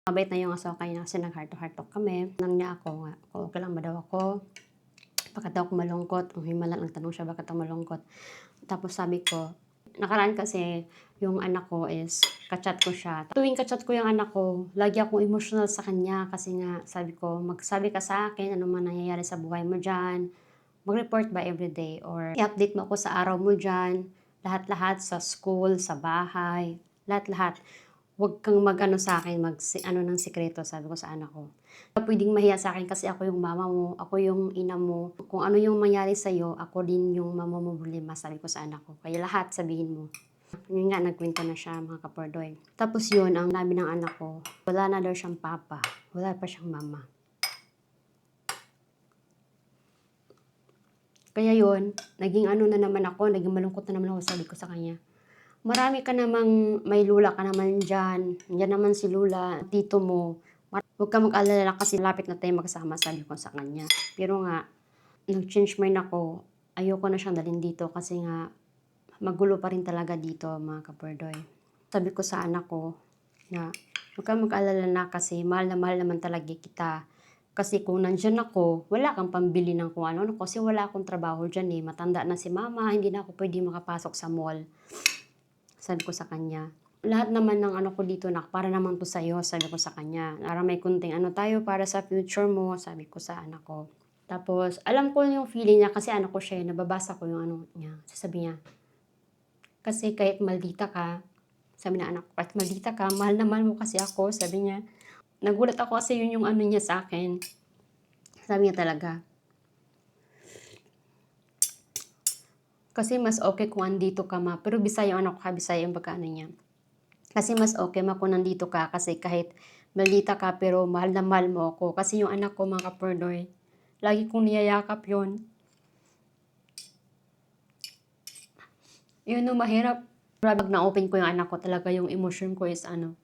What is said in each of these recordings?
Mabait na yung asawa kanya kasi nag-heart to heart talk kami. Tanong niya ako nga, kung okay lang ba daw ako. Bakit daw ako malungkot? Himala, nagtanong siya, bakit ako malungkot? Tapos sabi ko, nakaraan kasi yung anak ko is, kachat ko siya. Tuwing kachat ko yung anak ko, lagi akong emotional sa kanya kasi nga sabi ko, magsabi ka sa akin ano man nangyayari sa buhay mo dyan. Mag-report ba everyday or i-update mo ako sa araw mo dyan. Lahat-lahat sa school, sa bahay, lahat-lahat. Huwag kang mag-ano sa akin, ano ng sikreto, sabi ko sa anak ko. Pwedeng mahiya sa akin kasi ako yung mama mo, ako yung ina mo. Kung ano yung mangyari sa'yo, ako din yung mamumulima, sabi ko sa anak ko. Kaya lahat sabihin mo. Yun nga, nagkwento na siya mga kapordoy. Tapos yun, ang dami ng anak ko, wala na daw siyang papa, wala pa siyang mama. Kaya yun, naging ano na naman ako, naging malungkot na naman ako, sabi ko sa kanya. Marami ka namang, may lula ka naman dyan. Yan naman si lula, tito mo. Huwag ka mag-alala kasi lapit na tayo magsama, sabi ko sa kanya. Pero nga, nag-change mind ako. Ayoko na siyang dalhin dito kasi nga, magulo pa rin talaga dito mga kapordoy. Sabi ko sa anak ko na, huwag ka mag-alala na kasi mahal na mahal naman talaga kita. Kasi kung nandyan ako, wala kang pambili ng kung ano kasi wala akong trabaho dyan eh. Matanda na si mama, hindi na ako pwede makapasok sa mall. Sabi ko sa kanya, lahat naman ng ano ko dito na para naman to sa'yo, sabi ko sa kanya. Para may kunting ano tayo para sa future mo, sabi ko sa anak ko. Tapos, alam ko yung feeling niya kasi ano ko siya, nababasa ko yung ano niya. Sasabi niya, kasi kahit maldita ka, sabi na anak ko, kahit maldita ka, mahal na mahal mo kasi ako, sabi niya. Nagulat ako kasi yun yung ano niya sa akin. Sabi niya talaga. Kasi mas okay kung andito ka ma. Pero Bisaya yung anak ko, Bisaya yung pagkaano niya. Kasi mas okay ma kung nandito ka kasi kahit maldita ka pero mahal na mahal mo ako. Kasi yung anak ko mga kapordoy, lagi kong niyayakap yun. Yun yung mahirap. Pag na-open ko yung anak ko talaga yung emotion ko is ano.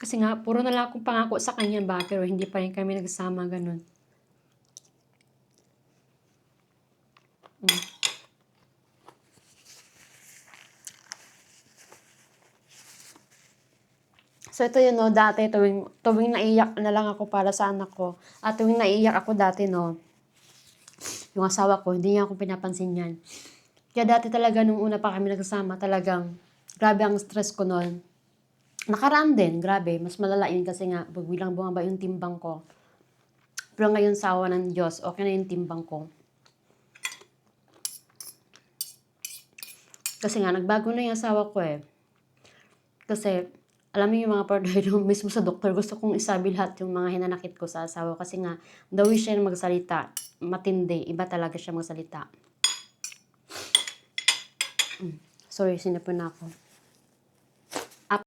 Kasi nga, puro na lang akong pangako sa kanya ba, pero hindi pa rin kami nagsama ganun. So ito yun no, dati tuwing naiyak na lang ako para sa anak ko. At tuwing naiyak ako dati no, yung asawa ko, hindi niya ako pinapansin yan. Kaya dati talaga nung una pa kami nagsama, talagang grabe ang stress ko noon. Nakaraan din, grabe, mas malala yun kasi nga, biglang bumaba yung timbang ko. Pero ngayon sa awa ng Diyos, okay na yung timbang ko. Kasi nga, nagbago na yung asawa ko eh. Kasi, alam mo yung mga partner mismo sa doktor, gusto kong isabi lahat yung mga hinanakit ko sa asawa. Kasi nga, the way siya magsalita, matindi, iba talaga siya magsalita. Sorry, sinapon na ako.